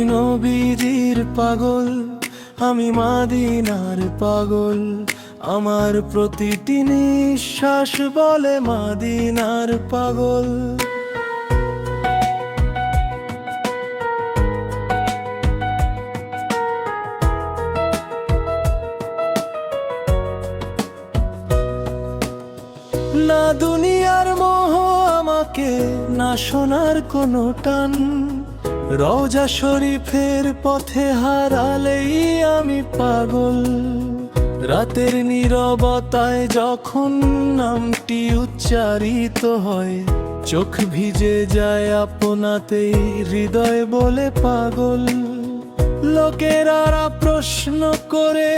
আমি নবীজির পাগল, আমি মাদিনার পাগল। আমার প্রতিটি নিঃশ্বাস বলে মাদিনার পাগল। না দুনিয়ার মোহ আমাকে, না সোনার কোনো টান, রওজা শরীফের পথে হারালেই আমি পাগল। রাতের নীরবতায় যখন নামটি উচ্চারিত হয়, চোখ ভিজে যায় আপনাতেই, হৃদয় বলে পাগল। লোকেরা প্রশ্ন করে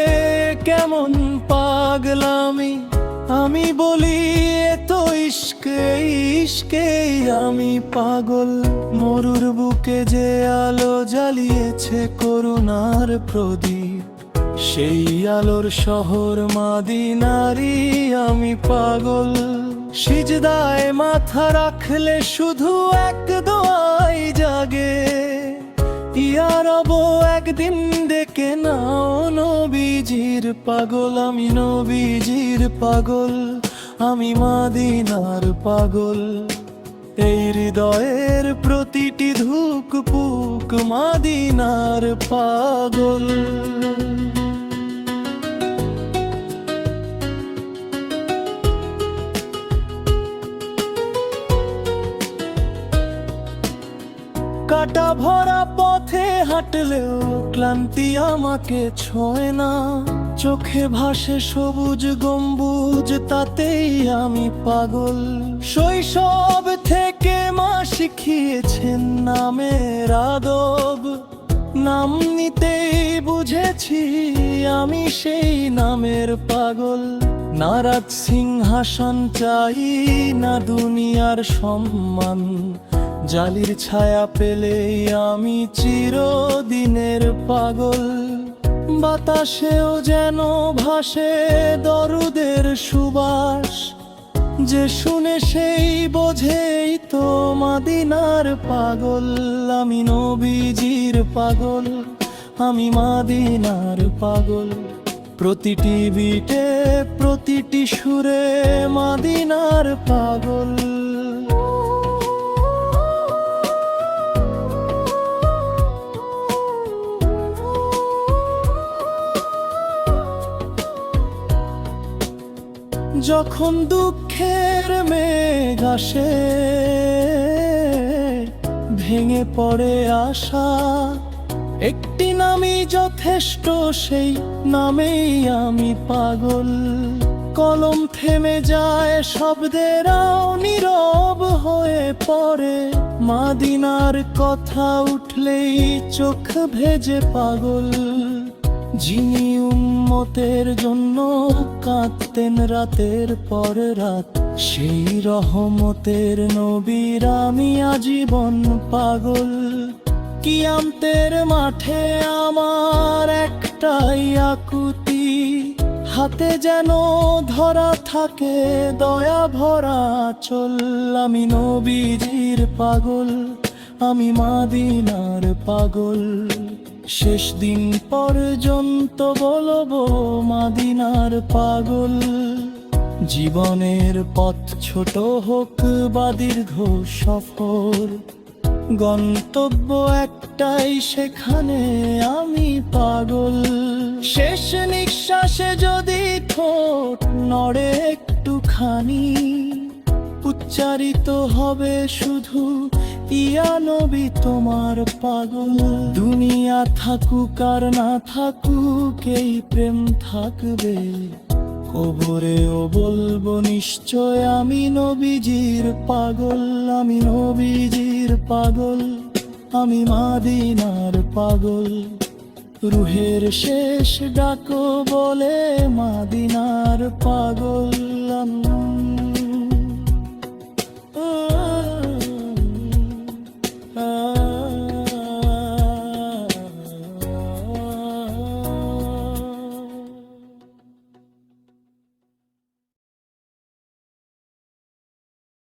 কেমন পাগলামি, আমি বলি এ তো ইশকে, ইশকেই আমি পাগল। মরুর বুকে যে আলো জ্বালিয়েছে করুণার প্রদীপ, সেই আলোর শহর মাদিনারি আমি পাগল। সিজদায় মাথা রাখলে শুধু এক দোয়াই জাগে, ইয়া রব একদিন ডেকে নাও নবীজির পাগল। আমি নবীজির পাগল, আমি মাদিনার পাগল। এই হৃদয়ের প্রতিটি ধুক পুক মাদিনার পাগল। কাটা ভরা পথে হাঁটলেও ক্লান্তি আমাকে ছোঁয় না, চোখে ভাসে সবুজ গম্বুজ, তাতেই আমি পাগল। শৈশব থেকে মা শিখিয়েছেন নামের আদব, নাম নিতেই বুঝেছি আমি সেই নামের পাগল। না রাজ সিংহাসন চাই, না দুনিয়ার সম্মান, জালির ছায়া পেলেই আমি চিরদিনের পাগল। বাতাসেও যেন ভাসে দরুদের সুবাস, যে শুনে সেই বোঝেই তো মাদিনার পাগল। আমি নবীজির পাগল, আমি মাদিনার পাগল। প্রতিটি বিটে প্রতিটি সুরে মাদিনার পাগল। যখন দুঃখের মেঘ আসে, ভেঙে পড়ে আশা, একটি নামই যথেষ্ট, সেই নামেই আমি পাগল। কলম থেমে যায়, শব্দেরাও নীরব হয়ে পড়ে, মাদিনার কথা উঠলেই চোখ ভেজে পাগল। যিনি উম্মতের জন্য কাঁদতেন রাতের পর রাত, সেই রহমতের নবীর আমি আজীবন পাগল। কিয়ামতের মাঠে আমার একটাই আকুতি, হাতে যেন ধরা থাকে দয়া ভরা চল। আমি নবীজির পাগল, আমি মাদিনার পাগল। শেষ দিন পর্যন্ত বলবো মাদিনার পাগল। জীবনের পথ ছোট হোক বা দীর্ঘ সফর, গন্তব্য একটাই, সেখানে আমি পাগল। শেষ নিঃশ্বাসে যদি ঠোঁট নড়ে একটুখানি, উচ্চারিত হবে শুধু ইয়া নবী তোমার পাগল। দুনিয়া থাকুক আর না থাকুক এই প্রেম থাকবে, কবরেও বলবো নিশ্চয় আমি নবীজির পাগল। আমি নবীজির পাগল, আমি মাদিনার পাগল। রুহের শেষ ডাকো বলে মাদিনার পাগল।